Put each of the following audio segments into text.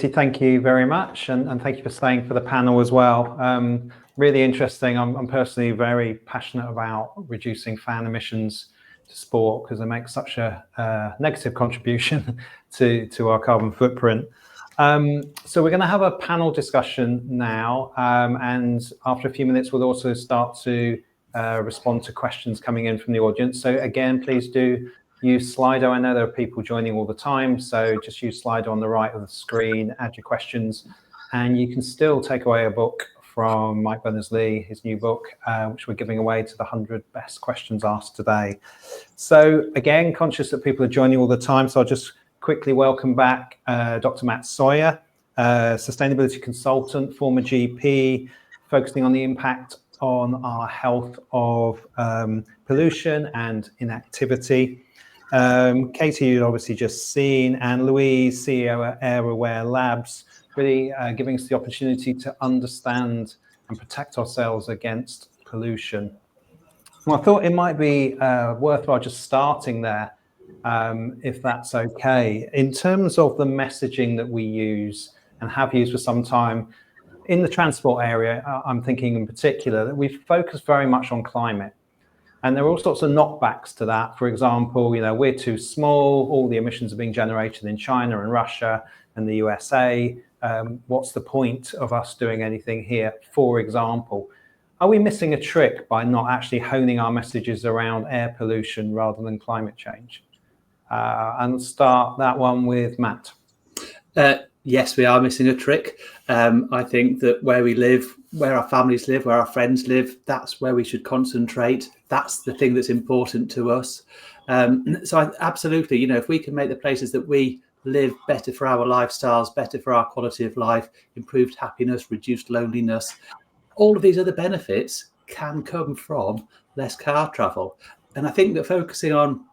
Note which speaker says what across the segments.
Speaker 1: Thank you very much, and thank you for staying for the panel as well. Really interesting. I'm personally very passionate about reducing fan emissions to sport because they make such a negative contribution to our carbon footprint. So we're going to have a panel discussion now, and after a few minutes we'll also start to respond to questions coming in from the audience. So again, please do use Slido. I know there are people joining all the time, so just use Slido on the right of the screen, add your questions, and you can still take away a book from Mike Berners-Lee, his new book, which we're giving away to the 100 best questions asked today. So again, conscious that people are joining all the time, so I'll just quickly welcome back Dr. Matt Sawyer, sustainability consultant, former GP, focusing on the impact on our health of pollution and inactivity. Katie, you'd obviously just seen, and Louise, CEO at AirAware Labs, really giving us the opportunity to understand and protect ourselves against pollution. Well, I thought it might be worthwhile just starting there, if that's okay. In terms of the messaging that we use and have used for some time in the transport area, I'm thinking in particular that we've focused very much on climate. And there are all sorts of knockbacks to that. For example, we're too small, all the emissions are being generated in China and Russia and the USA. What's the point of us doing anything here, for example? Are we missing a trick by not actually honing our messages around air pollution rather than climate change? And start that one with Matt.
Speaker 2: Yes, we are missing a trick. I think that where we live, where our families live, where our friends live, that's where we should concentrate. That's the thing that's important to us. So absolutely, if we can make the places that we live better for our lifestyles, better for our quality of life, improved happiness, reduced loneliness, all of these other benefits can come from less car travel. And I think that focusing on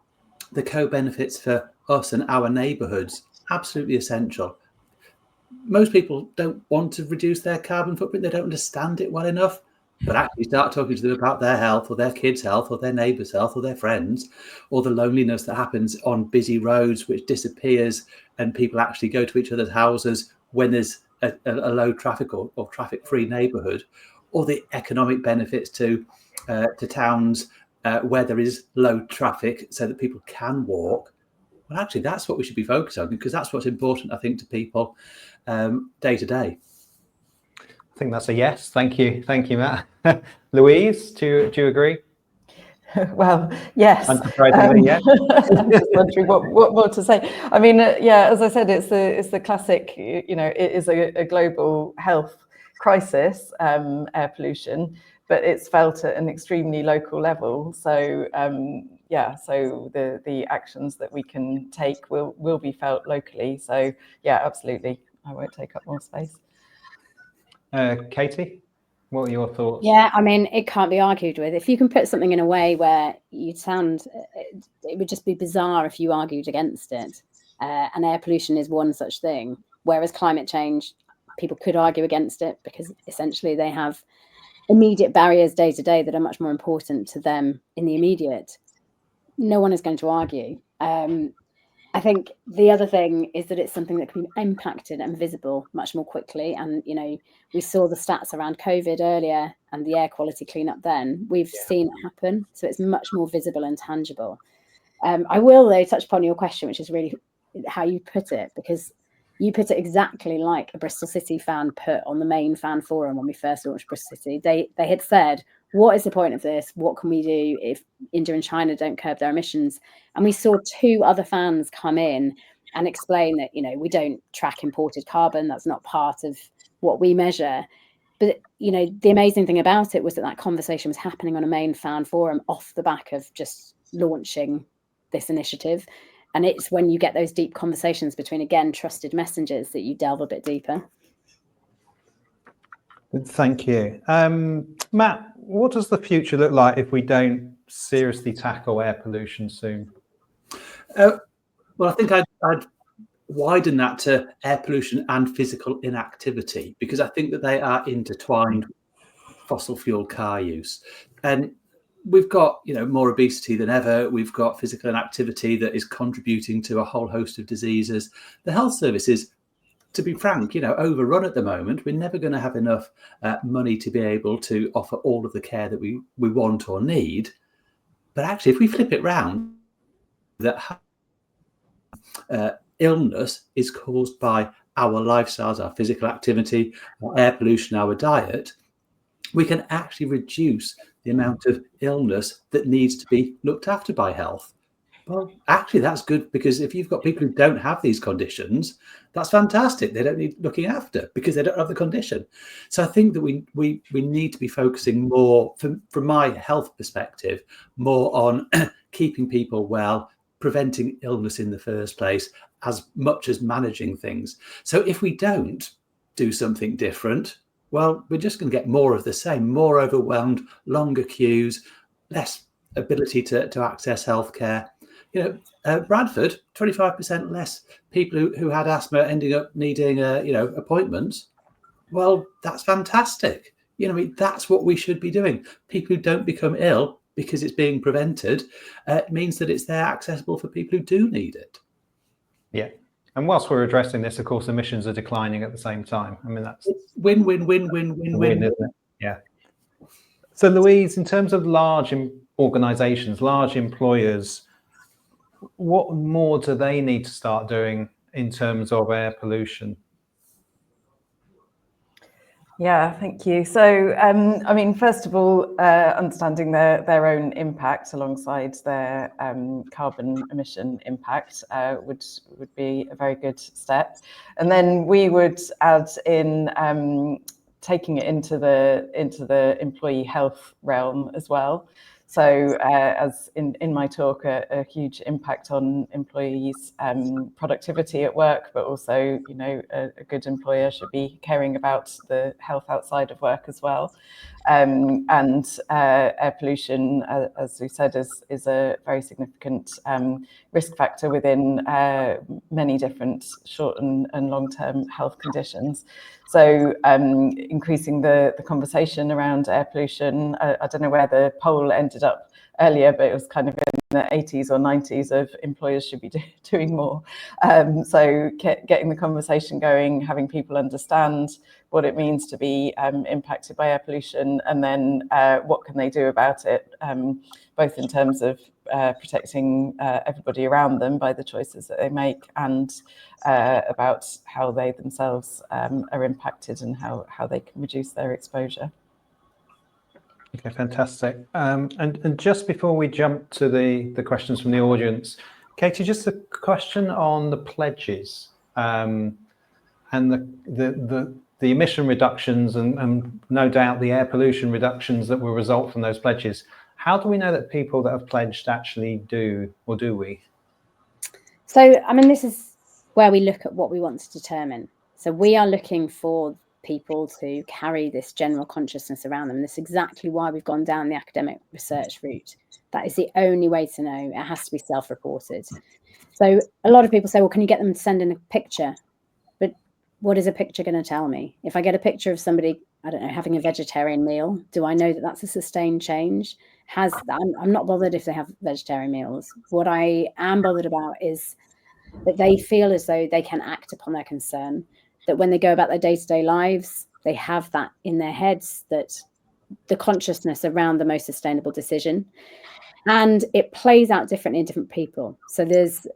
Speaker 2: the co-benefits for us and our neighbourhoods, absolutely essential. Most people don't want to reduce their carbon footprint. They don't understand it well enough. But actually start talking to them about their health or their kids' health or their neighbours' health or their friends, or the loneliness that happens on busy roads, which disappears, and people actually go to each other's houses when there's a low traffic or traffic-free neighbourhood, or the economic benefits to towns where there is low traffic so that people can walk. Well, actually, that's what we should be focused on, because that's what's important, I think, to people day to day.
Speaker 1: I think that's a yes. Thank you, Matt. Louise, do you agree?
Speaker 3: Well, yes.
Speaker 1: Unsurprisingly, yes.
Speaker 3: I'm just wondering what more to say. I mean, yeah, as I said, it's the classic. It is a global health crisis, air pollution, but it's felt at an extremely local level. So so the actions that we can take will be felt locally. So yeah, absolutely. I won't take up more space.
Speaker 1: Katie, what are your thoughts?
Speaker 4: Yeah, I mean, it can't be argued with. If you can put something in a way where it would just be bizarre if you argued against it. And air pollution is one such thing. Whereas climate change, people could argue against it because essentially they have immediate barriers day to day that are much more important to them in the immediate. No one is going to argue. I think the other thing is that it's something that can be impacted and visible much more quickly. And, we saw the stats around COVID earlier and the air quality cleanup then. We've seen it happen. So it's much more visible and tangible. I will, though, touch upon your question, which is really how you put it, because you put it exactly like a Bristol City fan put on the main fan forum when we first launched Bristol City. They had said, what is the point of this? What can we do if India and China don't curb their emissions? And we saw 2 other fans come in and explain that, we don't track imported carbon. That's not part of what we measure. But, the amazing thing about it was that conversation was happening on a main fan forum off the back of just launching this initiative. And it's when you get those deep conversations between, again, trusted messengers that you delve a bit deeper.
Speaker 1: Thank you. Matt, what does the future look like if we don't seriously tackle air pollution soon?
Speaker 2: Well, I think I'd widen that to air pollution and physical inactivity, because I think that they are intertwined with fossil fuel car use. And we've got, more obesity than ever. We've got physical inactivity that is contributing to a whole host of diseases. The health service is to be frank, overrun at the moment. We're never going to have enough money to be able to offer all of the care that we want or need. But actually, if we flip it round, that illness is caused by our lifestyles, our physical activity, our air pollution, our diet, we can actually reduce the amount of illness that needs to be looked after by health. Well, actually, that's good, because if you've got people who don't have these conditions, that's fantastic. They don't need looking after because they don't have the condition. So I think that we need to be focusing more, from my health perspective, more on keeping people well, preventing illness in the first place, as much as managing things. So if we don't do something different, well, we're just going to get more of the same, more overwhelmed, longer queues, less ability to access healthcare. Bradford, 25% less people who had asthma ending up needing, appointments. Well, that's fantastic. That's what we should be doing. People who don't become ill because it's being prevented, means that it's there accessible for people who do need it.
Speaker 1: Yeah. And whilst we're addressing this, of course, emissions are declining at the same time. I mean, that's
Speaker 2: win, win, win, win, win, win,
Speaker 1: isn't it? Yeah. So, Louise, in terms of large organisations, large employers, what more do they need to start doing in terms of air pollution?
Speaker 3: Yeah, thank you. So, first of all, understanding their own impact alongside their carbon emission impact would be a very good step. And then we would add in taking it into the employee health realm as well. So as in my talk, a huge impact on employees' productivity at work, but also, a good employer should be caring about the health outside of work as well. And air pollution, as we said, is a very significant risk factor within many different short and long-term health conditions. So increasing the conversation around air pollution, I don't know where the poll ended up earlier, but it was kind of in the 80s or 90s of employers should be doing more. So getting the conversation going, having people understand what it means to be impacted by air pollution, and then what can they do about it, both in terms of protecting everybody around them by the choices that they make, and about how they themselves are impacted and how they can reduce their exposure.
Speaker 1: Okay, fantastic. And just before we jump to the questions from the audience, Katie, just a question on the pledges and the emission reductions and no doubt the air pollution reductions that will result from those pledges. How do we know that people that have pledged actually do, or do we?
Speaker 4: So, this is where we look at what we want to determine. So we are looking for people to carry this general consciousness around them. And that's exactly why we've gone down the academic research route. That is the only way to know. It has to be self-reported. So a lot of people say, well, can you get them to send in a picture? But what is a picture going to tell me? If I get a picture of somebody, I don't know, having a vegetarian meal, do I know that that's a sustained change? I'm not bothered if they have vegetarian meals. What I am bothered about is that they feel as though they can act upon their concern, that when they go about their day-to-day lives, they have that in their heads, that the consciousness around the most sustainable decision. And it plays out differently in different people. So there's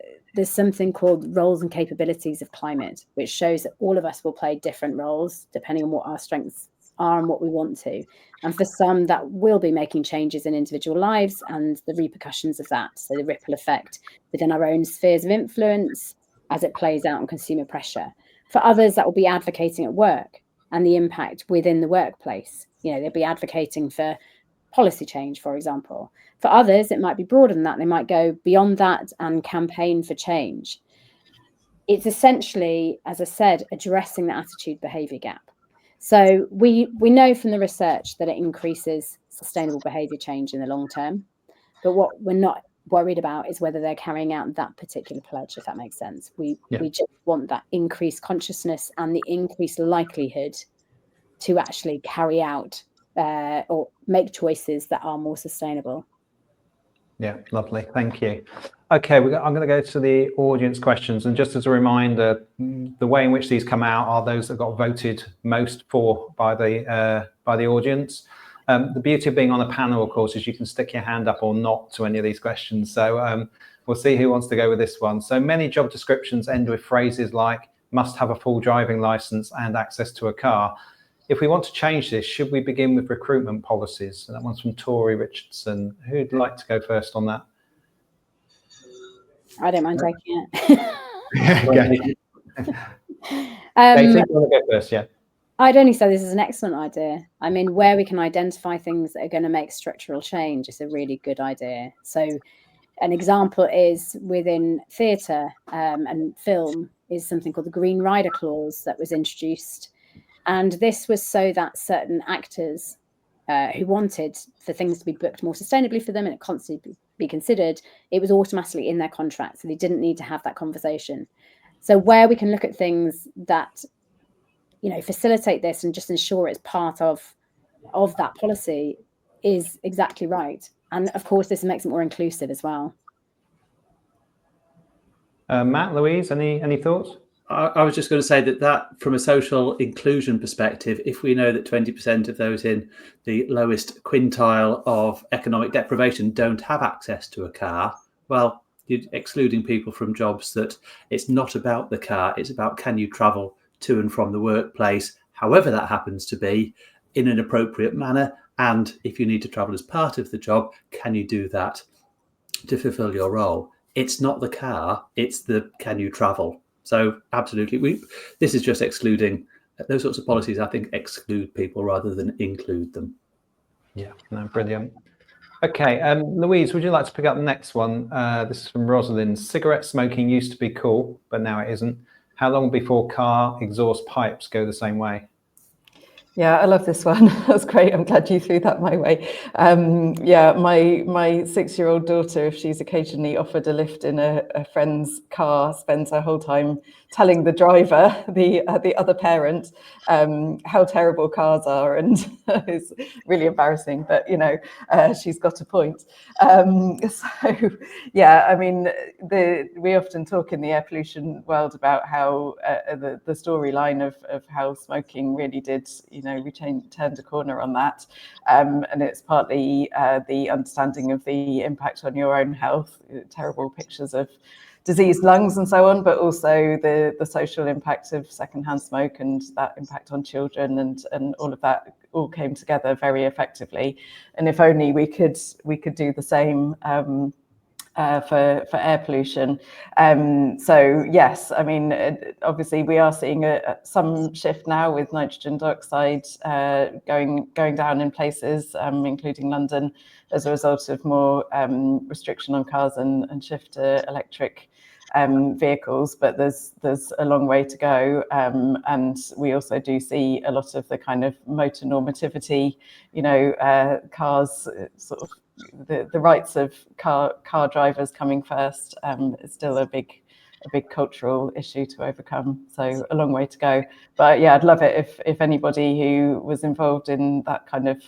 Speaker 4: something called roles and capabilities of climate, which shows that all of us will play different roles depending on what our strengths are and what we want to. And for some, that will be making changes in individual lives and the repercussions of that. So the ripple effect within our own spheres of influence as it plays out on consumer pressure. For others, that will be advocating at work and the impact within the workplace. They'll be advocating for policy change, for example. For others, it might be broader than that. They might go beyond that and campaign for change. It's essentially, as I said, addressing the attitude behaviour gap. So we know from the research that it increases sustainable behaviour change in the long term. But what we're not worried about is whether they're carrying out that particular pledge, if that makes sense. We just want that increased consciousness and the increased likelihood to actually carry out or make choices that are more sustainable.
Speaker 1: Yeah, lovely. Thank you. Okay, I'm going to go to the audience questions. And just as a reminder, the way in which these come out are those that got voted most for by the audience. The beauty of being on a panel, of course, is you can stick your hand up or not to any of these questions. So we'll see who wants to go with this one. So many job descriptions end with phrases like must have a full driving license and access to a car. If we want to change this, should we begin with recruitment policies? And that one's from Tori Richardson. Who'd like to go first on that?
Speaker 4: I don't mind taking it.
Speaker 1: Okay. Katie, you want to go first? Yeah.
Speaker 4: I'd only say this is an excellent idea. I mean, where we can identify things that are going to make structural change is a really good idea. So an example is within theatre and film is something called the Green Rider Clause that was introduced. And this was so that certain actors who wanted for things to be booked more sustainably for them and it constantly be considered, it was automatically in their contract. So they didn't need to have that conversation. So where we can look at things that, facilitate this and just ensure it's part of that policy is exactly right. And of course, this makes it more inclusive as well.
Speaker 1: Matt, Louise, any thoughts?
Speaker 2: I was just going to say that from a social inclusion perspective, if we know that 20% of those in the lowest quintile of economic deprivation don't have access to a car, well, you're excluding people from jobs that it's not about the car, it's about can you travel to and from the workplace, however that happens to be, in an appropriate manner. And if you need to travel as part of the job, can you do that to fulfill your role? It's not the car, it's the can you travel. So absolutely, this is just excluding those sorts of policies. I think exclude people rather than include them.
Speaker 1: Yeah, no, brilliant. Okay, Louise, would you like to pick up the next one? This is from Rosalind. Cigarette smoking used to be cool, but now it isn't. How long before car exhaust pipes go the same way?
Speaker 3: Yeah, I love this one. That's great. I'm glad you threw that my way. Yeah, my 6-year-old daughter, if she's occasionally offered a lift in a friend's car, spends her whole time telling the driver, the other parent, how terrible cars are, and it's really embarrassing. But she's got a point. So yeah, I mean, we often talk in the air pollution world about how the storyline of how smoking really did, we turned a corner on that, and it's partly the understanding of the impact on your own health, terrible pictures of diseased lungs and so on, but also the social impact of secondhand smoke and that impact on children and all of that all came together very effectively. And if only we could do the same for air pollution. So yes, I mean, obviously we are seeing some shift now with nitrogen dioxide going down in places, including London, as a result of more restriction on cars and shift to electric vehicles, but there's a long way to go, and we also do see a lot of the kind of motor normativity, cars sort of the rights of car drivers coming first is still a big cultural issue to overcome. So a long way to go. But yeah, I'd love it if anybody who was involved in that kind of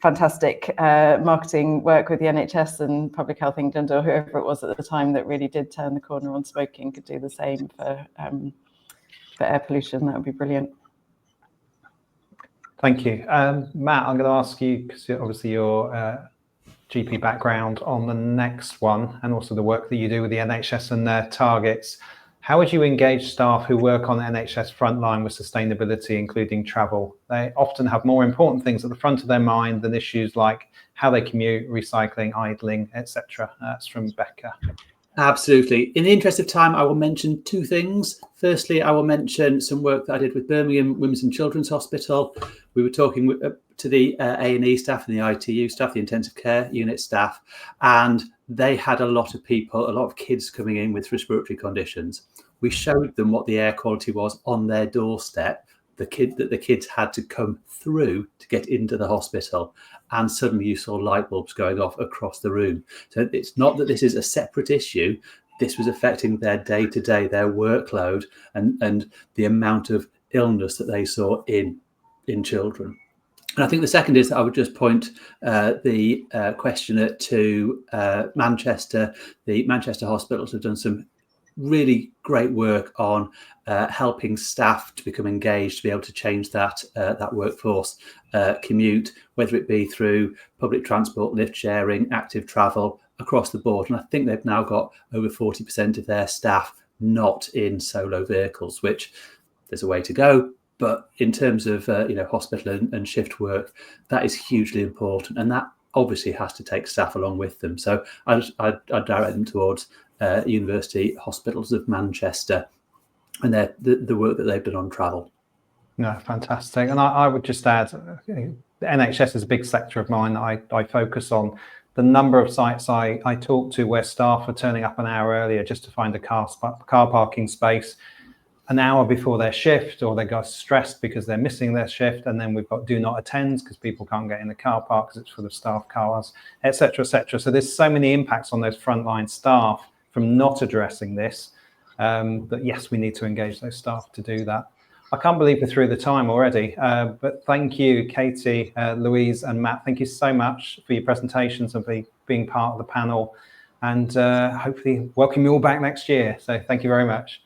Speaker 3: fantastic marketing work with the NHS and Public Health England or whoever it was at the time that really did turn the corner on smoking could do the same for air pollution. That would be brilliant.
Speaker 1: Thank you. Matt, I'm going to ask you, because obviously your GP background, on the next one, and also the work that you do with the NHS and their targets. How would you engage staff who work on the NHS frontline with sustainability, including travel? They often have more important things at the front of their mind than issues like how they commute, recycling, idling, etc. That's from Becca.
Speaker 2: Absolutely. In the interest of time, I will mention two things. Firstly, I will mention some work that I did with Birmingham Women's and Children's Hospital. We were talking to the A&E staff and the ITU staff, the intensive care unit staff, and they had a lot of people, a lot of kids coming in with respiratory conditions. We showed them what the air quality was on their doorstep, the kids had to come through to get into the hospital, and suddenly you saw light bulbs going off across the room. So it's not that this is a separate issue. This was affecting their day-to-day, their workload, and the amount of illness that they saw in children. And I think the second is that I would just point the questioner to Manchester. The Manchester hospitals have done some really great work on helping staff to become engaged, to be able to change that workforce commute, whether it be through public transport, lift sharing, active travel across the board. And I think they've now got over 40% of their staff not in solo vehicles, which there's a way to go. But in terms of hospital and shift work, that is hugely important, and that obviously has to take staff along with them. So I direct them towards University Hospitals of Manchester and the work that they've done on travel.
Speaker 1: No, fantastic. And I would just add, the NHS is a big sector of mine that I focus on. The number of sites I talk to where staff are turning up an hour earlier just to find a car parking space an hour before their shift, or they got stressed because they're missing their shift, and then we've got do not attend because people can't get in the car park because it's full of staff cars, etc., etc. So there's so many impacts on those frontline staff from not addressing this, that yes, we need to engage those staff to do that. I can't believe we're through the time already, but thank you, Katie, Louise and Matt. Thank you so much for your presentations and for being part of the panel, and hopefully welcome you all back next year. So thank you very much.